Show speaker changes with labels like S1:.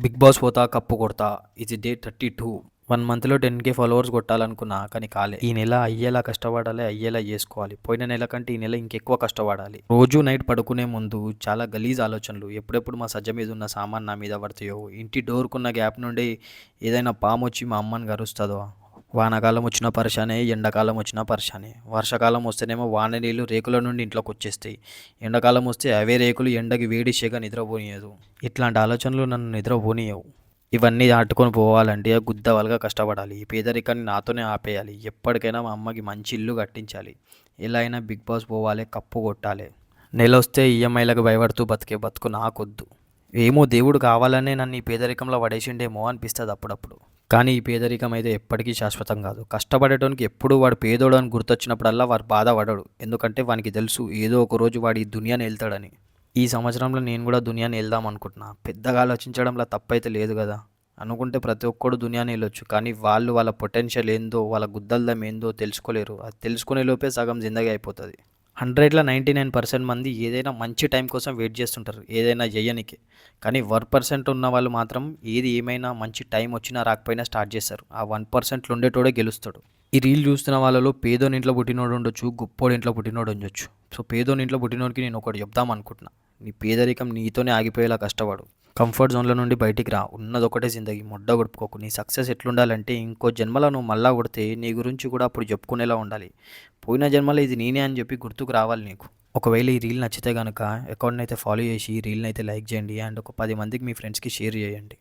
S1: Big boss పోతా cup కొడతా ఇది డే 32. 1 మంత్లో 10K ఫాలోవర్స్ కొట్టాలనుకున్నా కానీ కాలే. ఈ నెల అయ్యేలా కష్టపడాలి, అయ్యేలా చేసుకోవాలి. పోయిన నెల కంటే ఈ నెల ఇంకెక్కువ కష్టపడాలి. రోజు నైట్ పడుకునే ముందు చాలా గలీజ్ ఆలోచనలు. ఎప్పుడెప్పుడు మా సజ్జ మీద ఉన్న సామాన్ నా మీద పడతాయో, ఇంటి డోర్కున్న గ్యాప్ నుండి ఏదైనా పాము వచ్చి మా అమ్మని గరుస్తుందో, వానాకాలం వచ్చినా పరిశానే, ఎండాకాలం వచ్చినా పరిశానే. వర్షాకాలం వస్తేనేమో వాన నీళ్ళు రేకుల నుండి ఇంట్లోకి వచ్చేస్తాయి. ఎండాకాలం వస్తే అవే రేకులు ఎండకి వేడి చేయగా నిద్రపోనియదు. ఇట్లాంటి ఆలోచనలు నన్ను నిద్రపోనియవు. ఇవన్నీ దాటుకొని పోవాలంటే గుద్దవలుగా కష్టపడాలి. ఈ పేదరికాన్ని నాతోనే ఆపేయాలి. ఎప్పటికైనా మా అమ్మకి మంచి ఇల్లు కట్టించాలి. ఎలా అయినా బిగ్ బాస్ పోవాలి, కప్పు కొట్టాలి. నెల వస్తే ఈఎంఐలకు భయపడుతూ బతికే బతుకు నాకొద్దు. ఏమో దేవుడు కావాలనే నన్ను ఈ పేదరికంలో పడేసిండేమో అనిపిస్తుంది అప్పుడప్పుడు. కానీ ఈ పేదరికం అయితే ఎప్పటికీ శాశ్వతం కాదు. కష్టపడేటోనికి ఎప్పుడు వాడు పేదోడు అని గుర్తొచ్చినప్పుడల్లా వాడు బాధపడడు. ఎందుకంటే వానికి తెలుసు ఏదో ఒక రోజు వాడు ఈ దునియాని వెళ్తాడని. ఈ సంవత్సరంలో నేను కూడా దునియాని వెళ్దాం అనుకుంటున్నా. పెద్దగా ఆలోచించడంలో తప్పైతే లేదు కదా. అనుకుంటే ప్రతి ఒక్కడు దునియాని వెళ్ళొచ్చు. కానీ వాళ్ళు వాళ్ళ పొటెన్షియల్ ఏందో, వాళ్ళ గుద్దల్దం ఏందో తెలుసుకోలేరు. అది తెలుసుకునే లోపే సగం జిందగీ అయిపోతుంది. 100లో 99% మంది ఏదైనా మంచి టైం కోసం వెయిట్ చేస్తుంటారు, ఏదైనా చేయనికి. కానీ 1% ఉన్న వాళ్ళు మాత్రం ఏది ఏమైనా మంచి టైం వచ్చినా రాకపోయినా స్టార్ట్ చేస్తారు. ఆ 1%లో ఉండేటోడే గెలుస్తాడు. ఈ రీల్ చూస్తున్న వాళ్ళలో పేదోని ఇంట్లో పుట్టినోడు ఉండొచ్చు, గొప్పోడి ఇంట్లో పుట్టినోడు ఉండొచ్చు. సో పేదోని ఇంట్లో పుట్టినోడికి నేను ఒకటి చెప్దాం అనుకుంటున్నా. నీ పేదరికం నీతోనే ఆగిపోయేలా కష్టపడు. కంఫర్ట్ జోన్లో నుండి బయటికి రా. ఉన్నదొకటే జిందగీ, మొడ్డ గొడుపుకోకు. నీ సక్సెస్ ఎట్లుండాలంటే ఇంకో జన్మలో నువ్వు మళ్ళా కొడితే నీ గురించి కూడా అప్పుడు చెప్పుకునేలా ఉండాలి. పోయిన జన్మలో ఇది నేనే అని చెప్పి గుర్తుకు రావాలి నీకు. ఒకవేళ ఈ రీల్ నచ్చితే కనుక అకౌంట్ని అయితే ఫాలో చేసి ఈ రీల్ని అయితే లైక్ చేయండి. అండ్ ఒక 10 మందికి మీ ఫ్రెండ్స్కి షేర్ చేయండి.